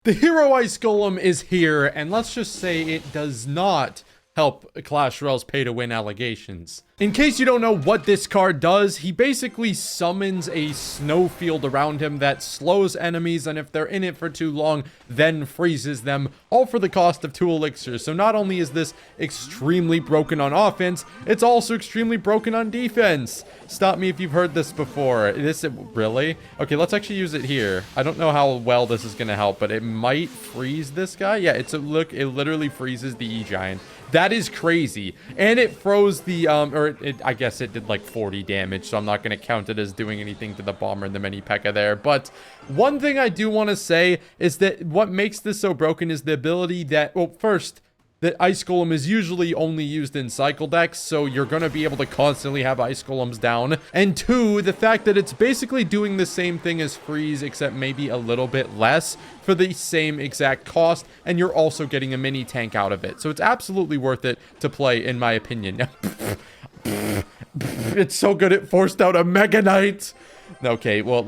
The Hero Ice Golem is here, and let's just say it does not help Clash Royale's pay-to-win allegations. In case you don't know what this card does, he basically summons a snow field around him that slows enemies, and if they're in it for too long, then freezes them, all for the cost of 2 elixirs. So not only is this extremely broken on offense, it's also extremely broken on defense. Stop me if you've heard this before. Really? Okay, let's actually use it here. I don't know how well this is gonna help, but it might freeze this guy. Yeah, it literally freezes the E-Giant. That is crazy. And it froze the, I guess it did like 40 damage, so I'm not going to count it as doing anything to the bomber and the mini P.E.K.K.A. there. But one thing I do want to say is that what makes this so broken is the ability that, well, first, the Ice Golem is usually only used in cycle decks, so you're going to be able to constantly have Ice Golems down. And 2, the fact that it's basically doing the same thing as Freeze, except maybe a little bit less for the same exact cost, and you're also getting a mini tank out of it. So it's absolutely worth it to play, in my opinion. It's so good it forced out a Mega Knight. Okay, well,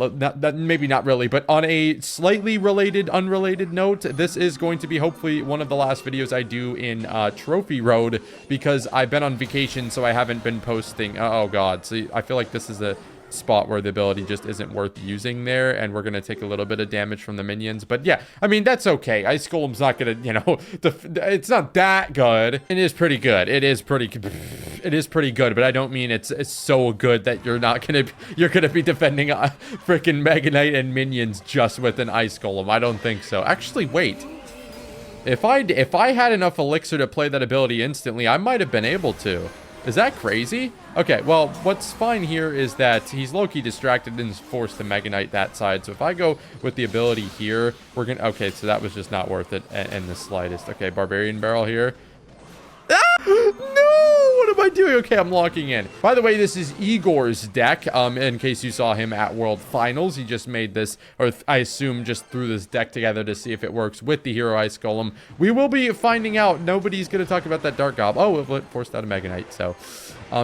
maybe not really, but on a slightly unrelated note, this is going to be hopefully one of the last videos I do in Trophy Road, because I've been on vacation, so I haven't been posting. Oh god, so I feel like this is a spot where the ability just isn't worth using there, and we're gonna take a little bit of damage from the minions. But yeah, I mean, that's okay. Ice Golem's not gonna, you know, it's not that good. It is pretty good. It is pretty good, but I don't mean it's so good that you're gonna be defending a freaking Mega Knight and minions just with an Ice Golem. I don't think so. Actually, wait. If I had enough elixir to play that ability instantly, I might have been able to. Is that crazy? Okay, well, what's fine here is that he's low-key distracted and is forced to Mega Knight that side. So if I go with the ability here, we're gonna... Okay, so that was just not worth it in the slightest. Okay, Barbarian Barrel here. Ah! No! What am I doing? Okay, I'm locking in. By the way, this is Igor's deck. In case you saw him at World Finals, he just made this, or I assume just threw this deck together to see if it works with the Hero Ice Golem. We will be finding out. Nobody's going to talk about that Dark Gob. Oh, it forced out a Mega Knight, so...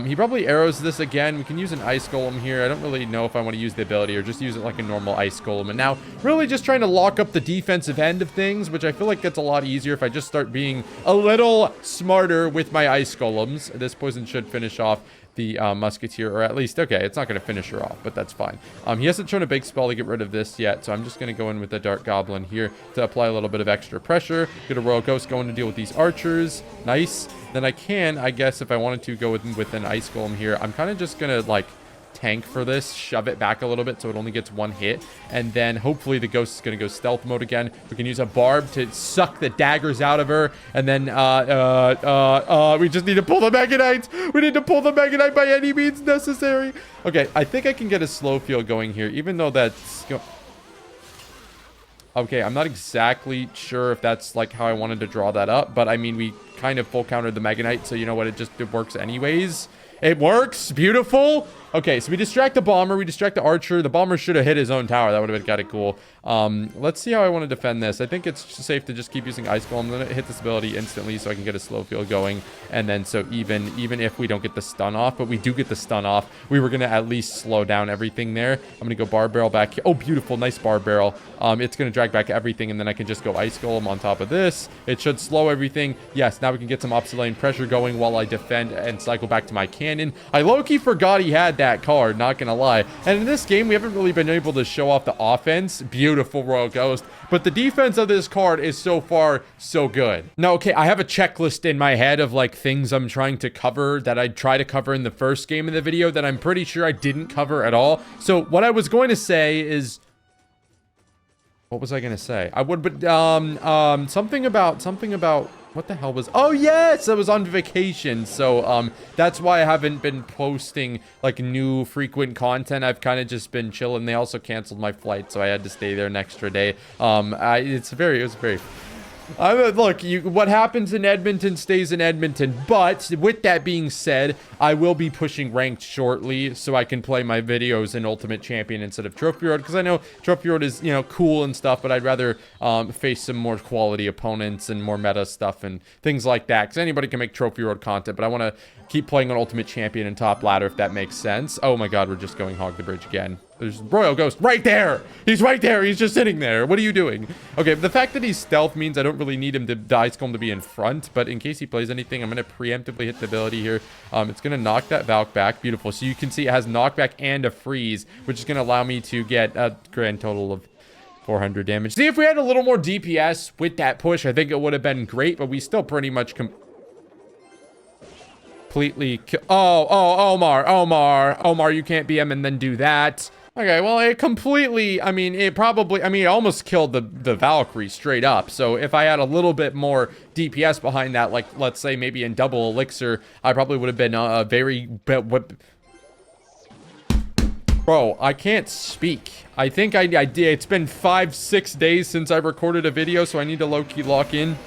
he probably arrows this again. We can use an Ice Golem here. I don't really know if I want to use the ability or just use it like a normal Ice Golem. And now, really just trying to lock up the defensive end of things, which I feel like gets a lot easier if I just start being a little smarter with my Ice Golems. This poison should finish off the Musketeer, or at least, okay, it's not going to finish her off, but that's fine. He hasn't shown a big spell to get rid of this yet, so I'm just going to go in with the Dark Goblin here to apply a little bit of extra pressure. Get a Royal Ghost going to deal with these archers. Nice. Then I can, I guess, if I wanted to go with an Ice Golem here, I'm kind of just going to, like, tank for this, shove it back a little bit so it only gets 1 hit, and then hopefully the ghost is going to go stealth mode again. We can use a barb to suck the daggers out of her, and then we just need to pull the Mega Knight. We need to pull the Mega Knight by any means necessary. Okay, I think I can get a slow field going here, even though that's... Okay, I'm not exactly sure if that's like how I wanted to draw that up, but I mean, we kind of full countered the Mega Knight, so you know what, it works anyways. It works. Beautiful. Okay, so we distract the bomber. We distract the archer. The bomber should have hit his own tower. That would have been kind of cool. Let's see how I want to defend this. I think it's safe to just keep using Ice Golem. Then hit this ability instantly so I can get a slow field going. And then so even if we don't get the stun off, but we do get the stun off, we were going to at least slow down everything there. I'm going to go Bar Barrel back here. Oh, beautiful. Nice Bar Barrel. It's going to drag back everything, and then I can just go Ice Golem on top of this. It should slow everything. Yes, now we can get some opposite lane pressure going while I defend and cycle back to my cannon. I low-key forgot he had that card, not gonna lie. And in this game, we haven't really been able to show off the offense. Beautiful Royal Ghost. But the defense of this card is so far so good. Now, okay, I have a checklist in my head of like things I'm trying to cover that I try to cover in the first game of the video that I'm pretty sure I didn't cover at all. So what I was going to say is... What was I going to say? I would, but, something about, what the hell was, oh yes, I was on vacation. So, that's why I haven't been posting, like, new frequent content. I've kind of just been chilling. They also canceled my flight, so I had to stay there an extra day. It was very... Look, what happens in Edmonton stays in Edmonton. But with that being said, I will be pushing ranked shortly so I can play my videos in Ultimate Champion instead of Trophy Road, because I know Trophy Road is, you know, cool and stuff, but I'd rather face some more quality opponents and more meta stuff and things like that, because anybody can make Trophy Road content, but I want to keep playing on Ultimate Champion and Top Ladder, if that makes sense. Oh my god, we're just going Hog the Bridge again. There's Royal Ghost right there. He's right there. He's just sitting there. What are you doing? Okay, the fact that he's stealth means I don't really need him to Ice Golem to be in front, but in case he plays anything, I'm going to preemptively hit the ability here. It's going to knock that Valk back. Beautiful. So you can see it has knockback and a freeze, which is going to allow me to get a grand total of 400 damage. See, if we had a little more DPS with that push, I think it would have been great, but we still pretty much completely Omar, you can't BM and then do that. Okay, well, it completely, it almost killed the Valkyrie straight up. So if I had a little bit more DPS behind that, like, let's say maybe in double elixir, I probably would have been Bro, I can't speak. I think I did. It's been 5-6 days since I recorded a video, so I need to low-key lock in.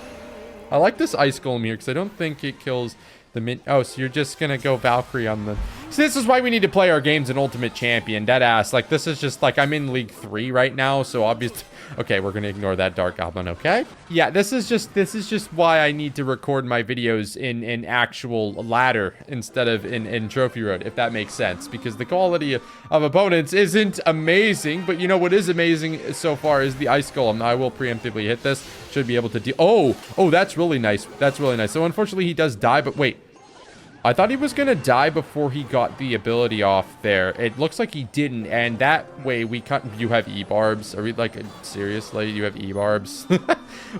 I like this Ice Golem here, because I don't think it kills the min. Oh, so you're just gonna go Valkyrie on the. See, this is why we need to play our games in Ultimate Champion. Deadass. Like, this is just like I'm in League 3 right now, so obviously. Okay, we're gonna ignore that Dark Goblin. Okay. Yeah, this is just why I need to record my videos in actual ladder instead of in Trophy Road, if that makes sense. Because the quality of opponents isn't amazing, but you know what is amazing so far is the Ice Golem. I will preemptively hit this. Should be able to do. Oh, that's really nice. That's really nice. So unfortunately, he does die, but wait. I thought he was going to die before he got the ability off there. It looks like he didn't, and that way we cut. You have E-barbs. Are we, like, seriously? You have E-barbs?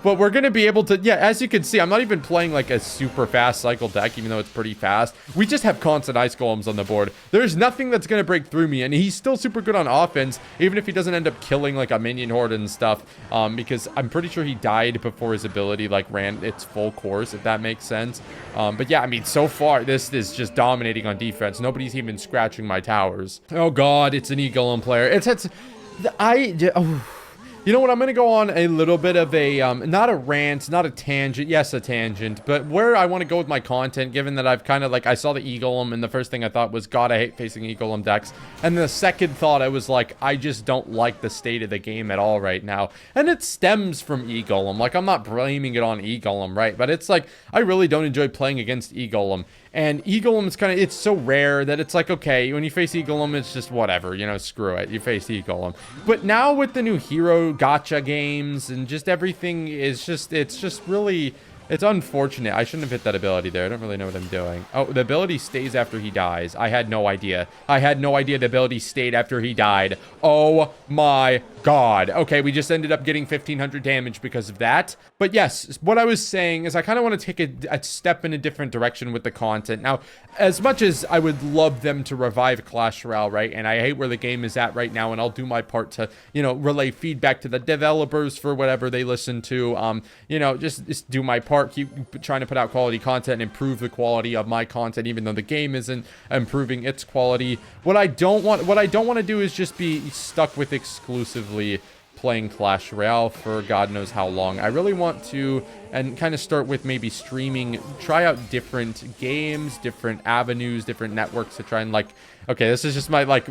But we're going to be able to, yeah, as you can see, I'm not even playing, like, a super fast cycle deck, even though it's pretty fast. We just have constant Ice Golems on the board. There's nothing that's going to break through me, and he's still super good on offense, even if he doesn't end up killing, like, a minion horde and stuff, because I'm pretty sure he died before his ability, like, ran its full course, if that makes sense. But yeah, I mean, so far, this is just dominating on defense. Nobody's even scratching my towers. Oh god, it's an E-Golem player. You know what? I'm going to go on a little bit of a, not a rant, not a tangent. Yes, a tangent. But where I want to go with my content, given that I've kind of, like, I saw the E-Golem, and the first thing I thought was, God, I hate facing E-Golem decks. And the second thought, I was like, I just don't like the state of the game at all right now. And it stems from E-Golem. Like, I'm not blaming it on E-Golem, right? But it's like, I really don't enjoy playing against E-Golem. And E-Golem is kind of, it's so rare that it's like, okay, when you face E-Golem, it's just whatever, you know, screw it. You face E-Golem. But now with the new hero gacha games and just everything is just, it's just really, it's unfortunate. I shouldn't have hit that ability there. I don't really know what I'm doing. Oh, the ability stays after he dies. I had no idea. I had no idea the ability stayed after he died. Oh my god. Okay, we just ended up getting 1,500 damage because of that. But yes, what I was saying is I kind of want to take a step in a different direction with the content. Now, as much as I would love them to revive Clash Royale, right? And I hate where the game is at right now, and I'll do my part to, you know, relay feedback to the developers for whatever they listen to. You know, just do my part, keep trying to put out quality content and improve the quality of my content, even though the game isn't improving its quality. What I don't want to do is just be stuck with exclusively playing Clash Royale for God knows how long. I really want to, and kind of start with maybe streaming, try out different games, different avenues, different networks to try and, like, okay, this is just my, like,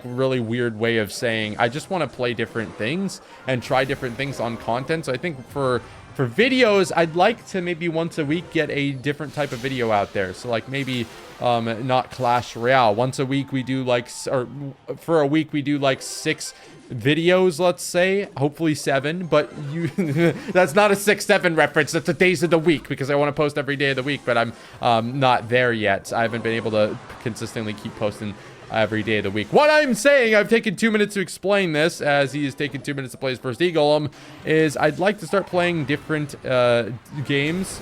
really weird way of saying I just want to play different things and try different things on content. So I think for videos, I'd like to maybe once a week get a different type of video out there. So, like, maybe not Clash Royale. Once a week we do, like, or for a week we do, like, 6 videos, let's say, hopefully 7, but that's not a 6-7 reference. That's the days of the week, because I want to post every day of the week, but I'm not there yet. I haven't been able to consistently keep posting every day of the week. What I'm saying, I've taken 2 minutes to explain this, as he has taken 2 minutes to play his first E-Golem, is I'd like to start playing different games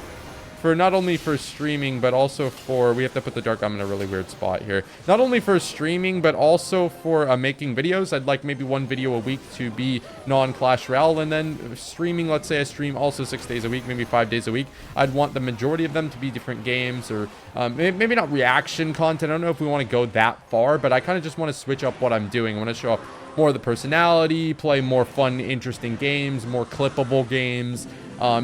for not only for streaming, but also for, we have to put the Dark Goblin in a really weird spot here. Not only for streaming, but also for making videos. I'd like maybe 1 video a week to be non-Clash Royale, and then streaming, let's say I stream also 6 days a week, maybe 5 days a week. I'd want the majority of them to be different games, or maybe not reaction content. I don't know if we want to go that far, but I kind of just want to switch up what I'm doing. I want to show off more of the personality, play more fun, interesting games, more clippable games.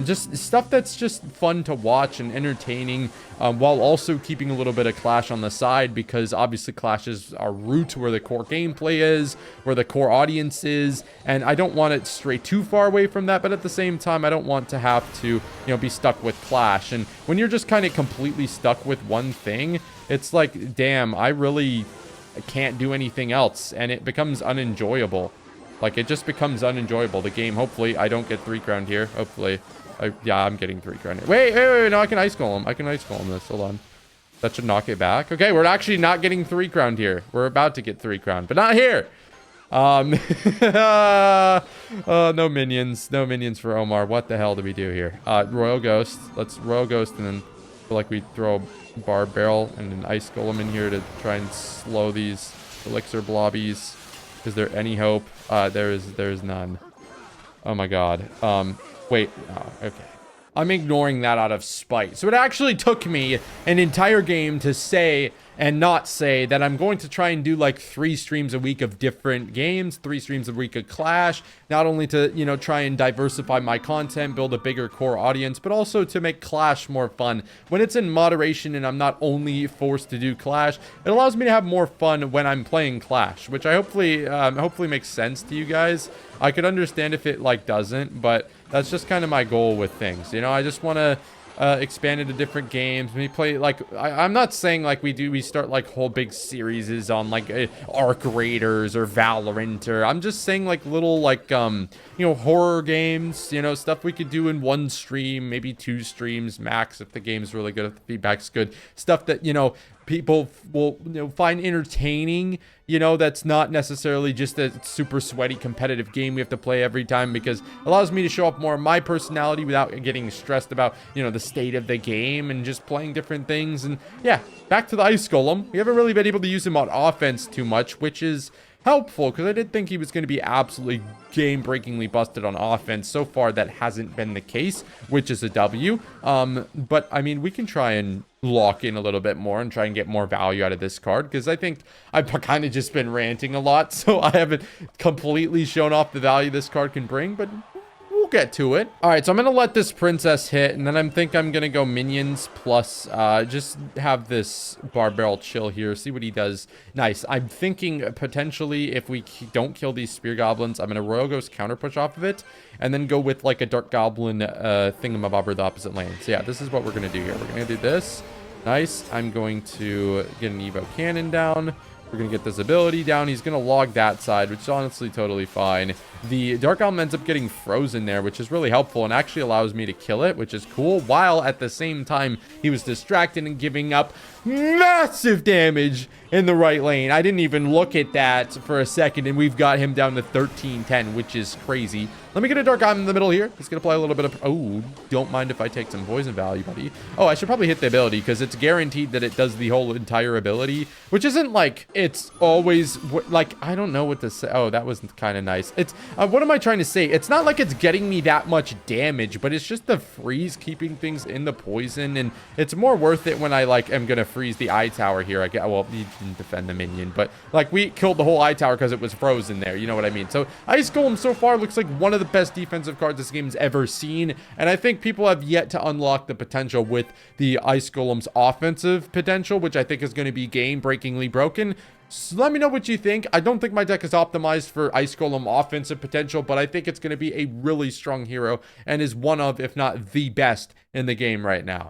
Just stuff that's just fun to watch and entertaining, while also keeping a little bit of Clash on the side, because obviously Clash is our root, where the core gameplay is, where the core audience is, and I don't want it to stray too far away from that, but at the same time, I don't want to have to, you know, be stuck with Clash. And when you're just kind of completely stuck with one thing, it's like, damn, I really can't do anything else, and it becomes unenjoyable. Like, it just becomes unenjoyable. The game, hopefully, I don't get 3 crowned here. Hopefully. Yeah, I'm getting 3 crowned here. Wait. No, I can ice golem. I can ice golem this. Hold on. That should knock it back. Okay, we're actually not getting 3 crowned here. We're about to get 3 crowned, but not here. No minions. No minions for Omar. What the hell do we do here? Royal Ghost. Let's Royal Ghost, and then feel like we throw a bar barrel and an ice golem in here to try and slow these elixir blobbies. Is there any hope? There is none. Oh my god. Wait. Oh, okay. I'm ignoring that out of spite. So it actually took me an entire game to say and not say that I'm going to try and do like 3 streams a week of different games, 3 streams a week of Clash, not only to, you know, try and diversify my content, build a bigger core audience, but also to make Clash more fun. When it's in moderation and I'm not only forced to do Clash, it allows me to have more fun when I'm playing Clash, which I hopefully makes sense to you guys. I could understand if it like doesn't, but that's just kind of my goal with things. You know, I just want to expand into different games. We play like I'm not saying like we start like whole big series on like Arc Raiders or Valorant, or I'm just saying like little like you know, horror games, you know, stuff we could do in 1 stream, maybe 2 streams max if the game's really good, if the feedback's good, stuff that, you know, people will, you know, find entertaining, you know, that's not necessarily just a super sweaty competitive game we have to play every time, because it allows me to show up more of my personality without getting stressed about, you know, the state of the game and just playing different things. And yeah, back to the ice golem. We haven't really been able to use him on offense too much, which is helpful, because I did think he was going to be absolutely game-breakingly busted on offense. So far, that hasn't been the case, which is a W. But, I mean, we can try and lock in a little bit more and try and get more value out of this card, because I think I've kind of just been ranting a lot, so I haven't completely shown off the value this card can bring, but we'll get to it. All right, so I'm going to let this princess hit, and then I'm going to go minions plus just have this bar barrel chill here, see what he does. Nice. I'm thinking potentially if we don't kill these spear goblins, I'm going to Royal Ghost counter push off of it, and then go with like a dark goblin thingamabobber the opposite lane. So yeah, this is what we're going to do here. We're going to do this. Nice. I'm going to get an Evo cannon down. We're going to get this ability down. He's going to log that side, which is honestly totally fine. The Dark Golem ends up getting frozen there, which is really helpful and actually allows me to kill it, which is cool, while at the same time he was distracted and giving up massive damage in the right lane. I didn't even look at that for a second, and we've got him down to 1310, which is crazy. Let me get a Dark Golem in the middle here. He's going to play a little bit of... Oh, don't mind if I take some poison value, buddy. Oh, I should probably hit the ability, because it's guaranteed that it does the whole entire ability, which isn't like... It's always... Like, I don't know what to say. Oh, that was kind of nice. It's... what am I trying to say? It's not like it's getting me that much damage, but it's just the freeze keeping things in the poison, and it's more worth it when I, like, am going to freeze the eye tower here. Well, you didn't defend the minion, but, like, we killed the whole eye tower because it was frozen there. You know what I mean? So, Ice Golem so far looks like one of the best defensive cards this game's ever seen, and I think people have yet to unlock the potential with the Ice Golem's offensive potential, which I think is going to be game-breakingly broken. So let me know what you think. I don't think my deck is optimized for Ice Golem offensive potential, but I think it's going to be a really strong hero and is one of, if not the best in the game right now.